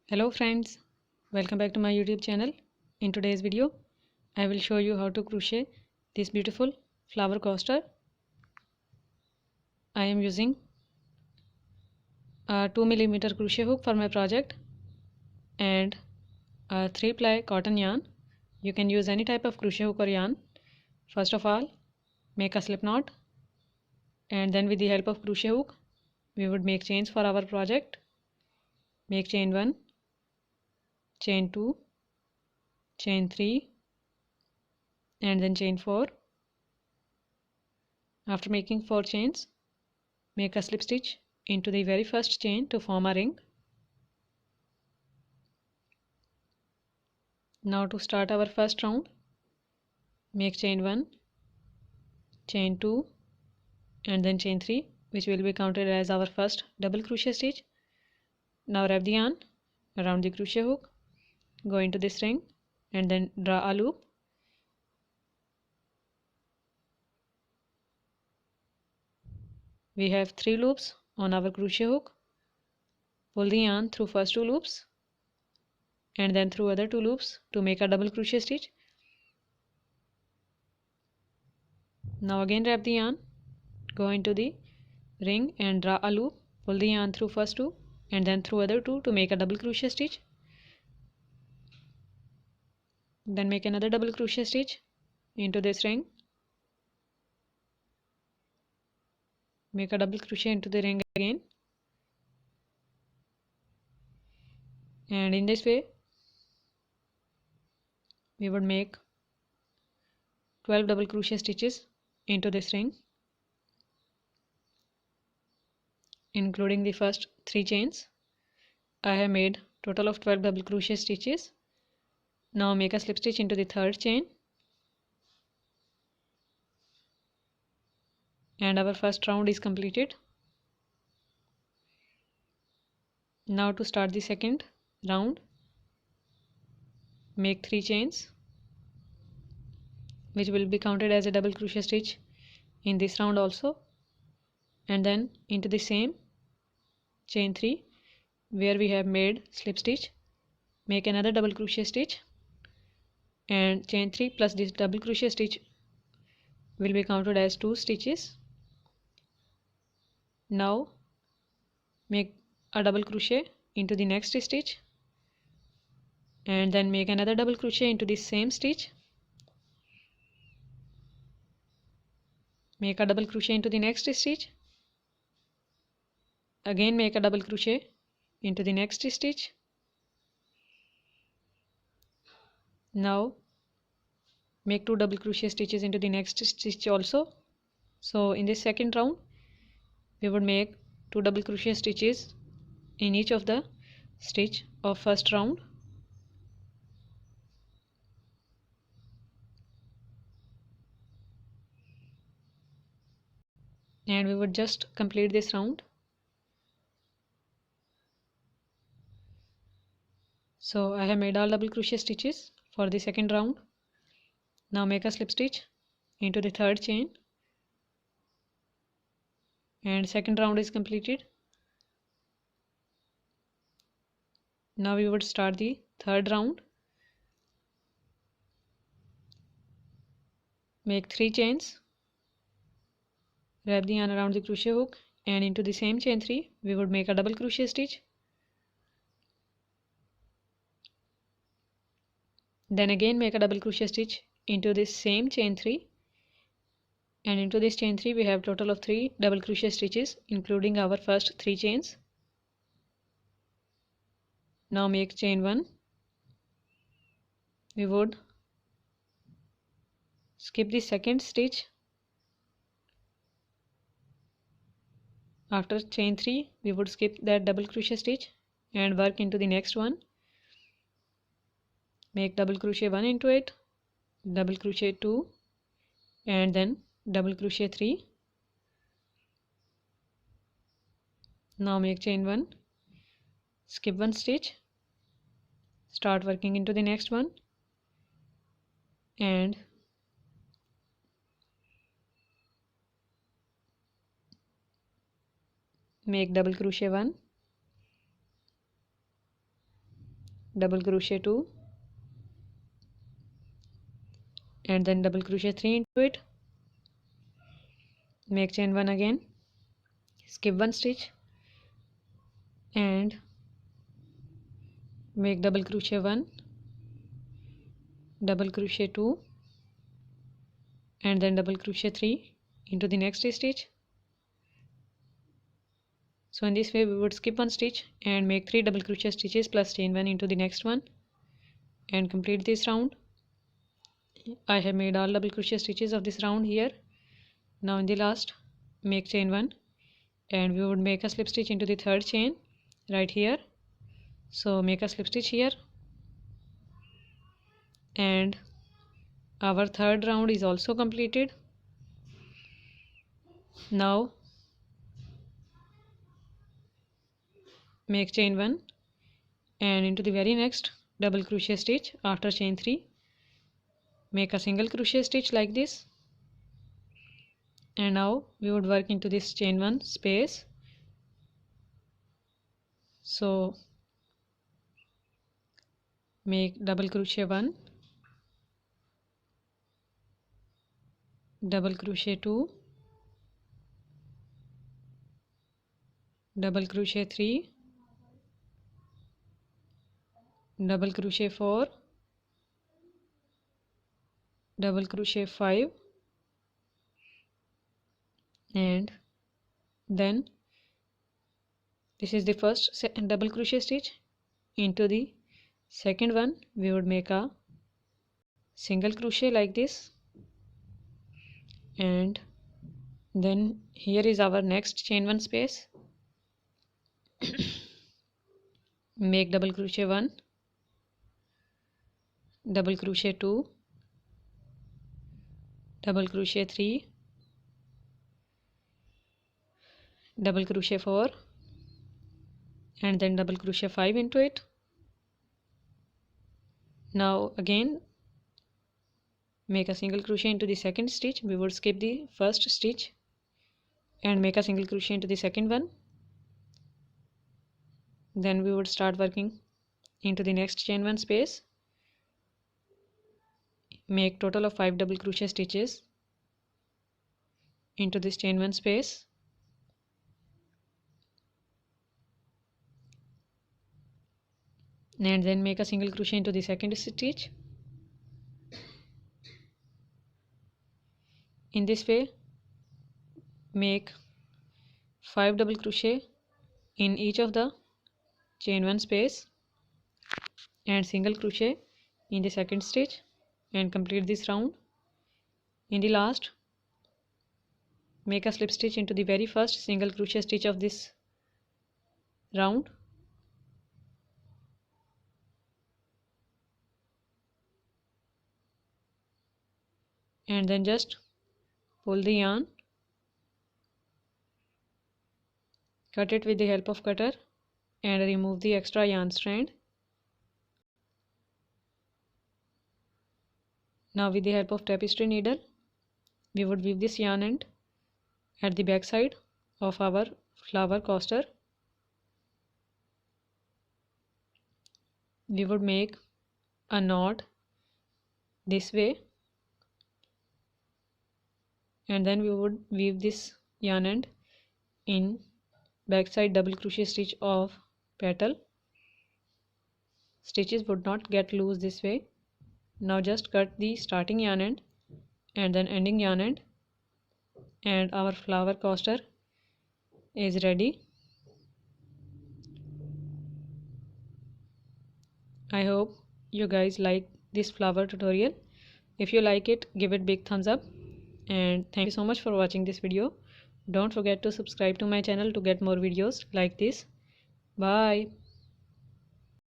Hello friends, welcome back to my YouTube channel. In today's video, I will show you how to crochet this beautiful flower coaster. I am using a 2mm crochet hook for my project and a 3-ply cotton yarn. You can use any type of crochet hook or yarn. First of all, make a slip knot, and then with the help of crochet hook, we would make chains for our project. Make chain 1, chain 2, chain 3, and then chain 4. After making 4 chains, make a slip stitch into the very first chain to form a ring. Now to start our first round, make chain 1, chain 2, and then chain 3, which will be counted as our first double crochet stitch. Now wrap the yarn around the crochet hook, go into this ring and then draw a loop. We have 3 loops on our crochet hook. Pull the yarn through first 2 loops and then through other 2 loops to make a double crochet stitch. Now again wrap the yarn, go into the ring and draw a loop, pull the yarn through first 2 and then through other 2 to make a double crochet stitch. Then make another double crochet stitch into this ring, make a double crochet into the ring again, and in this way we would make 12 double crochet stitches into this ring, including the first 3 chains. I have made total of 12 double crochet stitches. Now make a slip stitch into the third chain, and our first round is completed. Now to start the second round, make 3 chains, which will be counted as a double crochet stitch in this round also, and then into the same chain 3 where we have made slip stitch, make another double crochet stitch, and chain 3 plus this double crochet stitch will be counted as 2 stitches. Now make a double crochet into the next stitch and then make another double crochet into the same stitch, make a double crochet into the next stitch, again make a double crochet into the next stitch. Now make 2 double crochet stitches into the next stitch also. So in this second round we would make 2 double crochet stitches in each of the stitch of first round. And we would just complete this round. So I have made all double crochet stitches for the second round. Now make a slip stitch into the third chain, and second round is completed. Now we would start the third round. Make 3 chains, wrap the yarn around the crochet hook, and into the same chain 3 we would make a double crochet stitch. Then again make a double crochet stitch into this same chain 3, and into this chain 3 we have total of 3 double crochet stitches including our first 3 chains. Now make chain 1. We would skip the second stitch. After chain 3 we would skip that double crochet stitch and work into the next one. Make double crochet 1 into it, double crochet 2, and then double crochet 3. Now make chain 1, skip 1 stitch, start working into the next one, and make double crochet 1, double crochet 2 and then double crochet 3 into it, make chain 1 again, skip 1 stitch and make double crochet 1, double crochet 2 and then double crochet 3 into the next stitch. So in this way we would skip 1 stitch and make 3 double crochet stitches plus chain 1 into the next one and complete this round. I have made all double crochet stitches of this round here. Now in the last, make chain 1 and we would make a slip stitch into the third chain right here. So make a slip stitch here and our third round is also completed. Now make chain 1 and into the very next double crochet stitch after chain 3, make a single crochet stitch like this, and now we would work into this chain 1 space. So make double crochet 1, double crochet 2, double crochet 3, double crochet 4, double crochet 5 and then this is the first double crochet stitch. Into the second one we would make a single crochet like this and then here is our next chain 1 space. Make double crochet 1, double crochet 2, double crochet 3, double crochet 4 and then double crochet 5 into it. Now again make a single crochet into the second stitch. We would skip the first stitch and make a single crochet into the second one. Then we would start working into the next chain 1 space. Make total of 5 double crochet stitches into this chain 1 space. And then make a single crochet into the second stitch. In this way make 5 double crochet in each of the chain 1 space and single crochet in the second stitch and complete this round. In the last make a slip stitch into the very first single crochet stitch of this round and then just pull the yarn, cut it with the help of cutter and remove the extra yarn strand. Now with the help of tapestry needle we would weave this yarn end at the back side of our flower coaster. We would make a knot this way and then we would weave this yarn end in backside double crochet stitch of petal. Stitches would not get loose this way. Now just cut the starting yarn end and then ending yarn end and our flower coaster is ready. I hope you guys like this flower tutorial. If you like it, give it big thumbs up and thank you so much for watching this video. Don't forget to subscribe to my channel to get more videos like this. Bye.